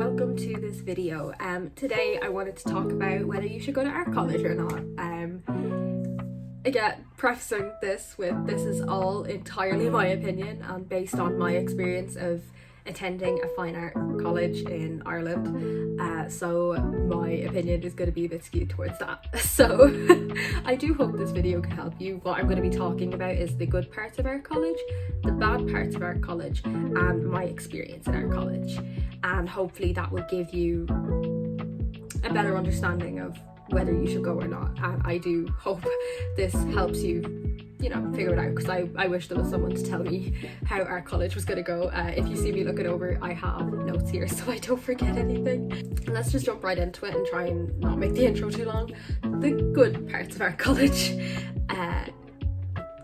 welcome to this video. Today I wanted to talk about whether you should go to art college or not. Again, prefacing this with this is all entirely my opinion and based on my experience of attending a fine art college in Ireland, so my opinion is going to be a bit skewed towards that. So I do hope this video can help you. What I'm going to be talking about is the good parts of art college, the bad parts of art college, and my experience in art college, and hopefully that will give you a better understanding of whether you should go or not. And I do hope this helps you figure it out, because I wish there was someone to tell me how art college was going to go. If you see me looking over, I have notes here so I don't forget anything. Let's just jump right into it and try and not make the intro too long. The good parts of art college.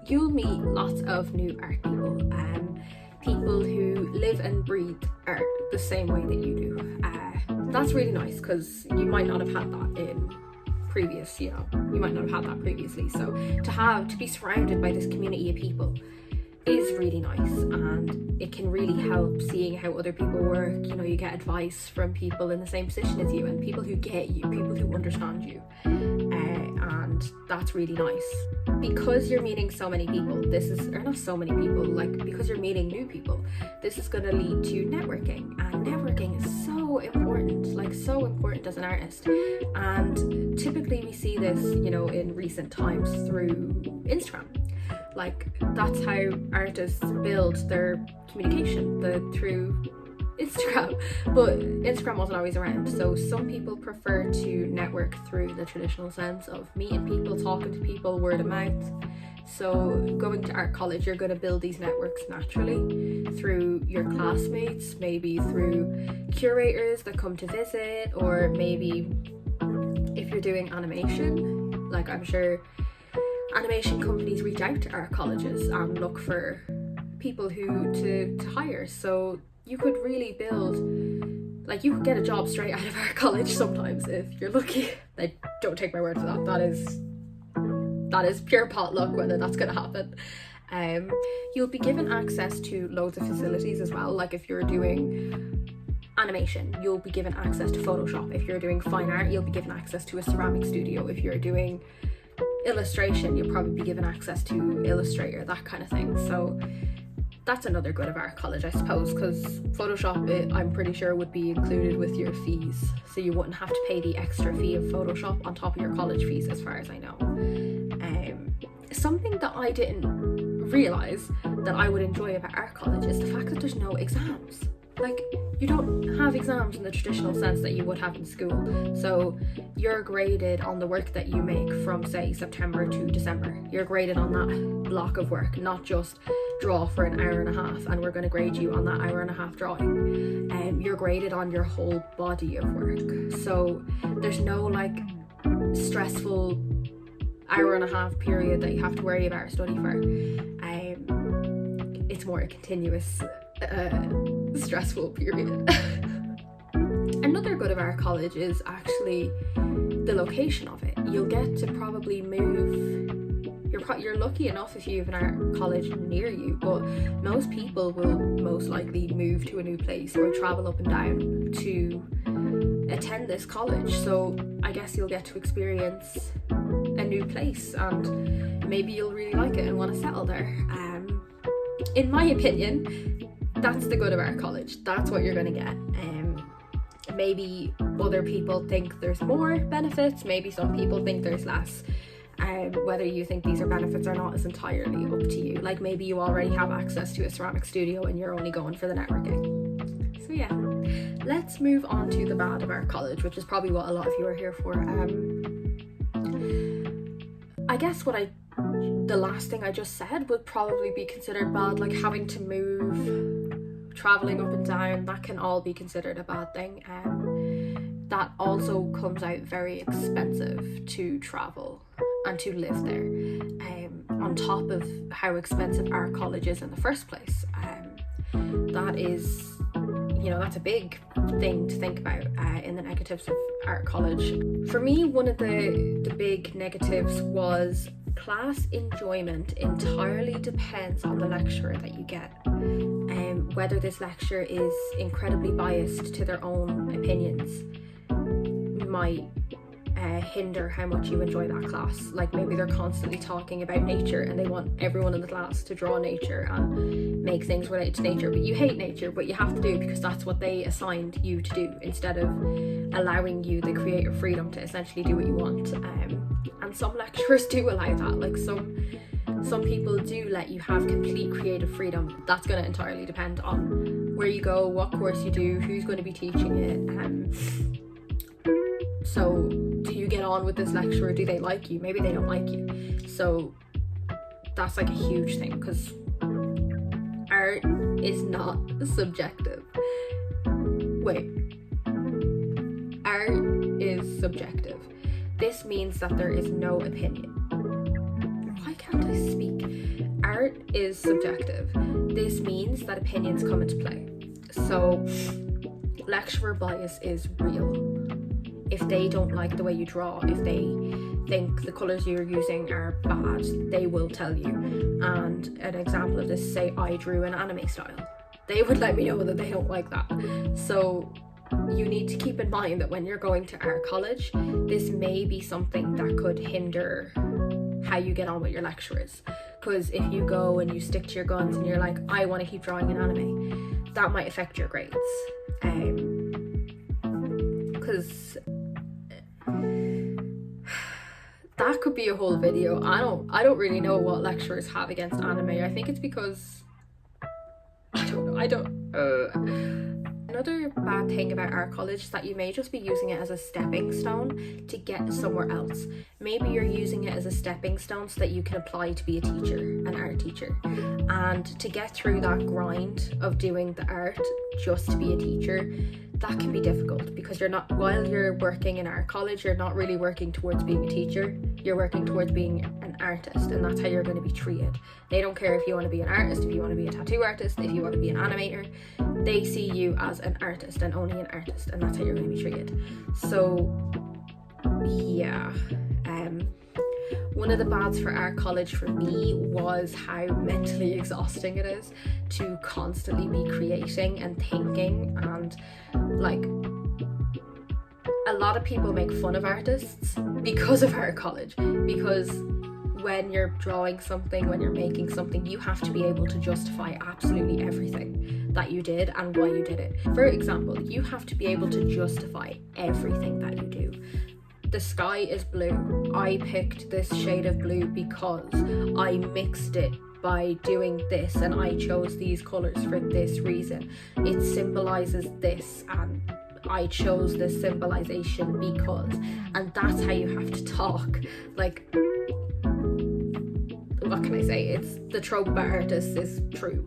You'll meet lots of new art people, people who live and breathe art the same way that you do. That's really nice, because you might not have had that in previous, you might not have had that previously. So to be surrounded by this community of people is really nice, and it can really help seeing how other people work. You get advice from people in the same position as you, and people who get you, people who understand you, and that's really nice. Because you're meeting so many people, because you're meeting new people, this is going to lead to networking, and networking is so important as an artist. And typically we see this, in recent times through Instagram. That's how artists build their communication, through Instagram. But Instagram wasn't always around, so some people prefer to network through the traditional sense of meeting people, talking to people, word of mouth. So going to art college, you're going to build these networks naturally through your classmates, maybe through curators that come to visit, or maybe if you're doing animation, I'm sure animation companies reach out to art colleges and look for people to hire. So you could really build, you could get a job straight out of art college sometimes if you're lucky. Don't take my word for that. That is pure pot luck whether that's going to happen. You'll be given access to loads of facilities as well. If you're doing animation, you'll be given access to Photoshop. If you're doing fine art, you'll be given access to a ceramic studio. If you're doing illustration, you'll probably be given access to Illustrator, that kind of thing. So that's another good of art college, I suppose, because Photoshop, I'm pretty sure, would be included with your fees, so you wouldn't have to pay the extra fee of Photoshop on top of your college fees, as far as I know. Something that I didn't realise that I would enjoy about art college is the fact that there's no exams. You don't have exams in the traditional sense that you would have in school. So you're graded on the work that you make from, say, September to December. You're graded on that block of work, not just draw for an hour and a half and we're going to grade you on that hour and a half drawing. You're graded on your whole body of work. So there's no stressful hour and a half period that you have to worry about or study for. It's more a continuous stressful period. Another good of our college is actually the location of it. You'll get to probably move. You're lucky enough if you have an art college near you, but most people will most likely move to a new place or travel up and down to attend this college. So I guess you'll get to experience a new place, and maybe you'll really like it and want to settle there. In my opinion, that's the good of art college. That's what you're going to get. Maybe other people think there's more benefits, maybe some people think there's less. Whether you think these are benefits or not is entirely up to you. Maybe you already have access to a ceramic studio and you're only going for the networking. So yeah, let's move on to the bad of art college, which is probably what a lot of you are here for. I guess the last thing I just said would probably be considered bad, having to move, traveling up and down, that can all be considered a bad thing. That also comes out very expensive to travel and to live there, on top of how expensive art college is in the first place. That is, that's a big thing to think about in the negatives of art college. For me, one of the big negatives was class enjoyment entirely depends on the lecturer that you get. whether this lecturer is incredibly biased to their own opinions might hinder how much you enjoy that class. Like maybe they're constantly talking about nature and they want everyone in the class to draw nature and make things related to nature, but you hate nature, but you have to do it because that's what they assigned you to do, instead of allowing you the creative freedom to essentially do what you want. And some lecturers do allow that. Like some people do let you have complete creative freedom. That's going to entirely depend on where you go, what course you do, who's going to be teaching it. So do you get on with this lecturer? Do they like you? Maybe they don't like you. So that's like a huge thing, because art is not subjective. Wait. Art is subjective. This means that there is no opinion. Why can't I speak? Art is subjective. This means that opinions come into play. So lecturer bias is real. If they don't like the way you draw, if they think the colours you're using are bad, they will tell you. And an example of this, say I drew an anime style, they would let me know that they don't like that. So you need to keep in mind that when you're going to art college, this may be something that could hinder how you get on with your lecturers. Because if you go and you stick to your guns and you're like, I want to keep drawing an anime, that might affect your grades. Because that could be a whole video. I don't really know what lecturers have against anime. I think it's because Another bad thing about art college is that you may just be using it as a stepping stone to get somewhere else. Maybe you're using it as a stepping stone so that you can apply to be a teacher, an art teacher. And to get through that grind of doing the art just to be a teacher, that can be difficult, because while you're working in art college, you're not really working towards being a teacher, you're working towards being an artist, and that's how you're going to be treated. They don't care if you want to be an artist, if you want to be a tattoo artist, if you want to be an animator. They see you as an artist and only an artist, and that's how you're going to be treated. So yeah, one of the bads for art college for me was how mentally exhausting it is to constantly be creating and thinking. And like, a lot of people make fun of artists because of art college, because when you're drawing something, when you're making something, you have to be able to justify absolutely everything that you did and why you did it. For example, you have to be able to justify everything that you do. The sky is blue. I picked this shade of blue because I mixed it by doing this, and I chose these colors for this reason. It symbolizes this, and I chose this symbolization because, and that's how you have to talk. Like, what can I say? It's the trope about artists is true,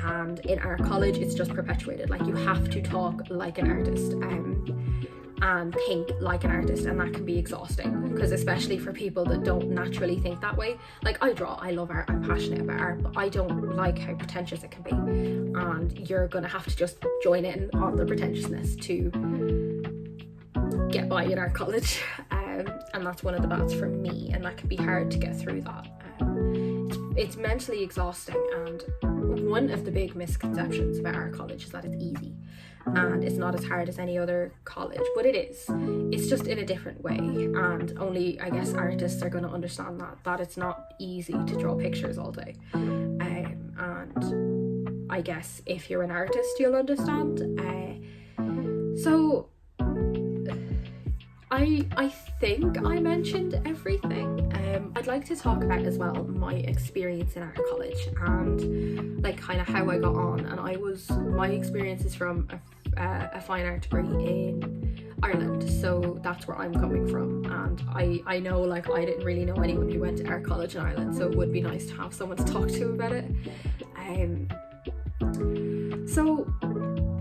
and in art college it's just perpetuated. Like, you have to talk like an artist and think like an artist, and that can be exhausting, because especially for people that don't naturally think that way. Like, I draw, I love art, I'm passionate about art, but I don't like how pretentious it can be, and you're gonna have to just join in on the pretentiousness to get by in art college. And that's one of the bads for me, and that can be hard to get through that. It's mentally exhausting, and one of the big misconceptions about art college is that it's easy and it's not as hard as any other college, but it is. It's just in a different way, and only, I guess, artists are going to understand that it's not easy to draw pictures all day. And I guess if you're an artist, you'll understand. So I think I mentioned everything. I'd like to talk about as well my experience in art college and like kind of how I got on. And my experience is from a fine art degree in Ireland, so that's where I'm coming from. And I know, like, I didn't really know anyone who went to art college in Ireland, so it would be nice to have someone to talk to about it. So,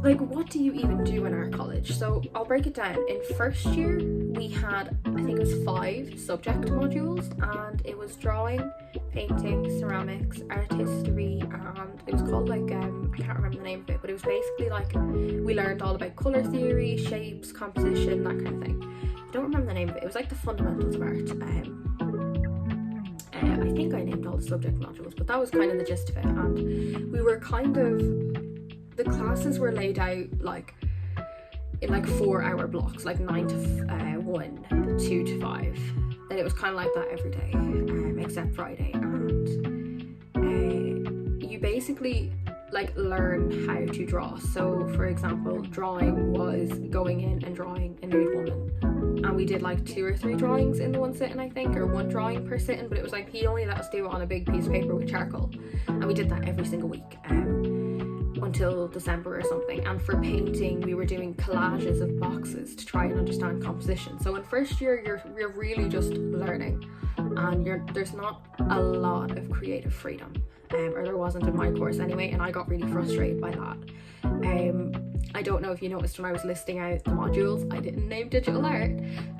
like, what do you even do in art college? So I'll break it down. In first year we had, I think it was 5 subject modules, and it was drawing, painting, ceramics, art history, and it was called like I can't remember the name of it, but it was basically like we learned all about colour theory, shapes, composition, that kind of thing. I don't remember the name of it. It was like the fundamentals of art. I think I named all the subject modules, but that was kind of the gist of it. And we were kind of the classes were laid out like in like 4-hour blocks, like 9 to 1, 2 to 5. Then it was kind of like that every day, except Friday. And you basically like learn how to draw. So for example, drawing was going in and drawing a nude woman, and we did like 2 or 3 drawings in the one sitting, I think, or 1 drawing per sitting, but it was like he only let us do it on a big piece of paper with charcoal, and we did that every single week until December or something. And for painting, we were doing collages of boxes to try and understand composition. So in first year, you're really just learning, and there's not a lot of creative freedom, or there wasn't in my course anyway, and I got really frustrated by that. I don't know if you noticed when I was listing out the modules, I didn't name digital art,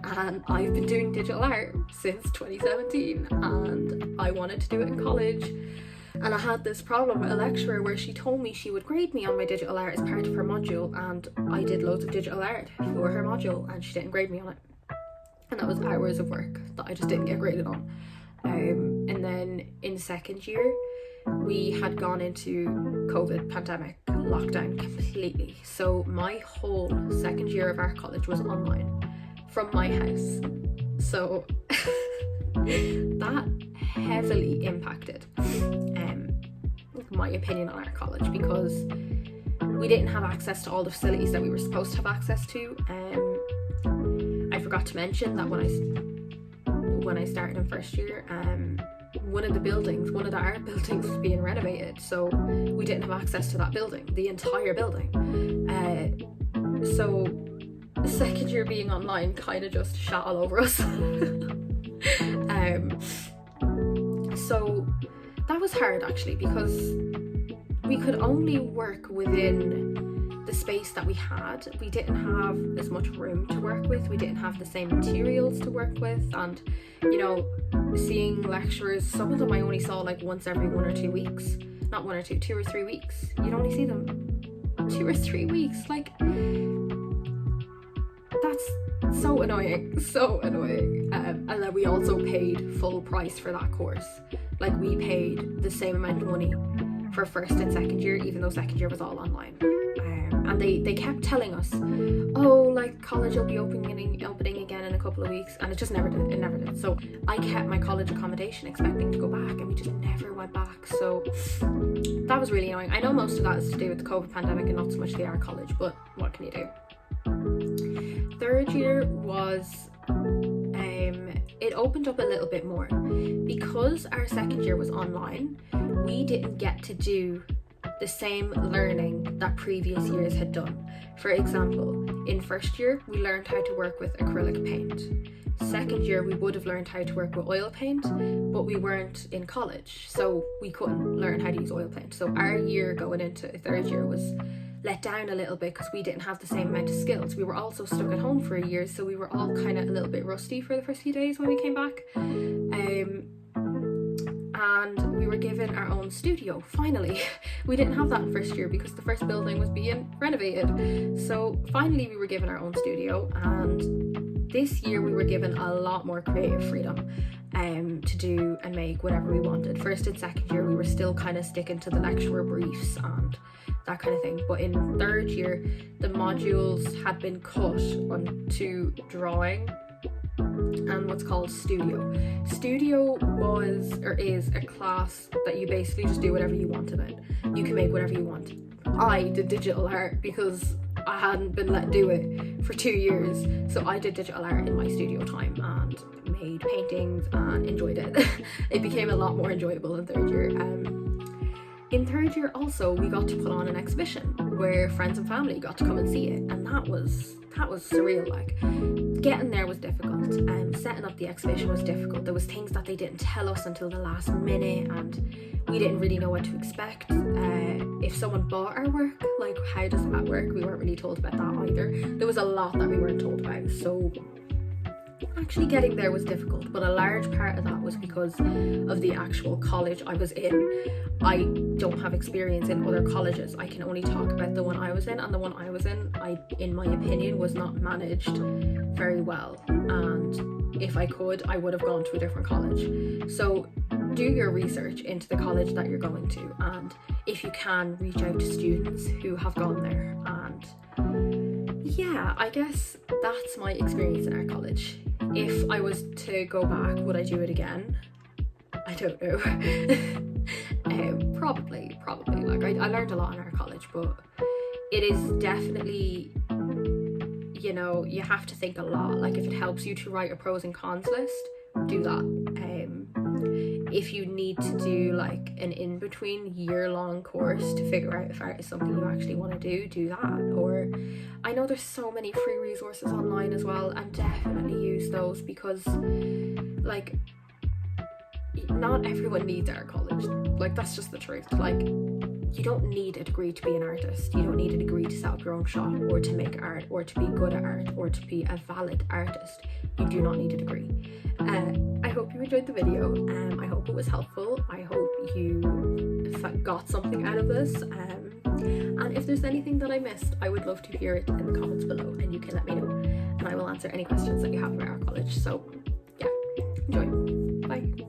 and I've been doing digital art since 2017, and I wanted to do it in college. And I had this problem with a lecturer where she told me she would grade me on my digital art as part of her module, and I did loads of digital art for her module and she didn't grade me on it. And that was hours of work that I just didn't get graded on. And then in second year, we had gone into COVID pandemic lockdown completely. So my whole second year of art college was online from my house. So that heavily impacted my opinion on art college, because we didn't have access to all the facilities that we were supposed to have access to. I forgot to mention that when I started in first year, one of the art buildings was being renovated, so we didn't have access to that building, the entire building. So the second year being online kind of just shat all over us. So that was hard actually, because we could only work within the space that we had. We didn't have as much room to work with, we didn't have the same materials to work with, and you know, seeing lecturers, some of them I only saw like once every 1 or 2 weeks. Not 1 or 2, 2 or 3 weeks. You'd only see them 2 or 3 weeks. Like, that's so annoying. And then we also paid full price for that course. Like, we paid the same amount of money for first and second year, even though second year was all online. And they kept telling us, oh, like college will be opening again in a couple of weeks, and it just never did. So I kept my college accommodation expecting to go back, and we just never went back. So that was really annoying. I know most of that is to do with the COVID pandemic and not so much the art college, but what can you do? Third year was it opened up a little bit more. Because our second year was online, we didn't get to do the same learning that previous years had done. For example, in first year, we learned how to work with acrylic paint. Second year, we would have learned how to work with oil paint, but we weren't in college, so we couldn't learn how to use oil paint. So our year going into third year was let down a little bit because we didn't have the same amount of skills. We were also stuck at home for a year, so we were all kind of a little bit rusty for the first few days when we came back. And we were given our own studio, finally. We didn't have that in first year because the first building was being renovated. So finally we were given our own studio, and this year we were given a lot more creative freedom to do and make whatever we wanted. First and second year we were still kind of sticking to the lecturer briefs and that kind of thing, but in third year the modules had been cut onto drawing and what's called studio. Studio was or is a class that you basically just do whatever you want in it. You can make whatever you want. I did digital art because I hadn't been let do it for 2 years, so I did digital art in my studio time and made paintings and enjoyed it. It became a lot more enjoyable in third year. In third year also we got to put on an exhibition where friends and family got to come and see it, and that was surreal. Like, getting there was difficult, setting up the exhibition was difficult. There was things that they didn't tell us until the last minute, and we didn't really know what to expect. If someone bought our work, like, how does that work? We weren't really told about that either. There was a lot that we weren't told about, so actually getting there was difficult, but a large part of that was because of the actual college I was in. I don't have experience in other colleges. I can only talk about the one I was in, and the one I was in my opinion, was not managed very well, and if I could, I would have gone to a different college. So do your research into the college that you're going to, and if you can, reach out to students who have gone there. And yeah, I guess that's my experience in art college. If I was to go back, would I do it again? I don't know. Probably. Like I learned a lot in art college, but it is definitely, you know, you have to think a lot. Like if it helps you to write a pros and cons list, do that. If you need to do like an in-between year-long course to figure out if art is something you actually want to do that. Or I know there's so many free resources online as well, and definitely use those, because like not everyone needs art college. Like that's just the truth. Like you don't need a degree to be an artist. You don't need a degree to set up your own shop or to make art or to be good at art or to be a valid artist. You do not need a degree. I hope you enjoyed the video. I hope it was helpful. I hope you got something out of this. And if there's anything that I missed, I would love to hear it in the comments below, and you can let me know, and I will answer any questions that you have about art college. So yeah, enjoy. Bye.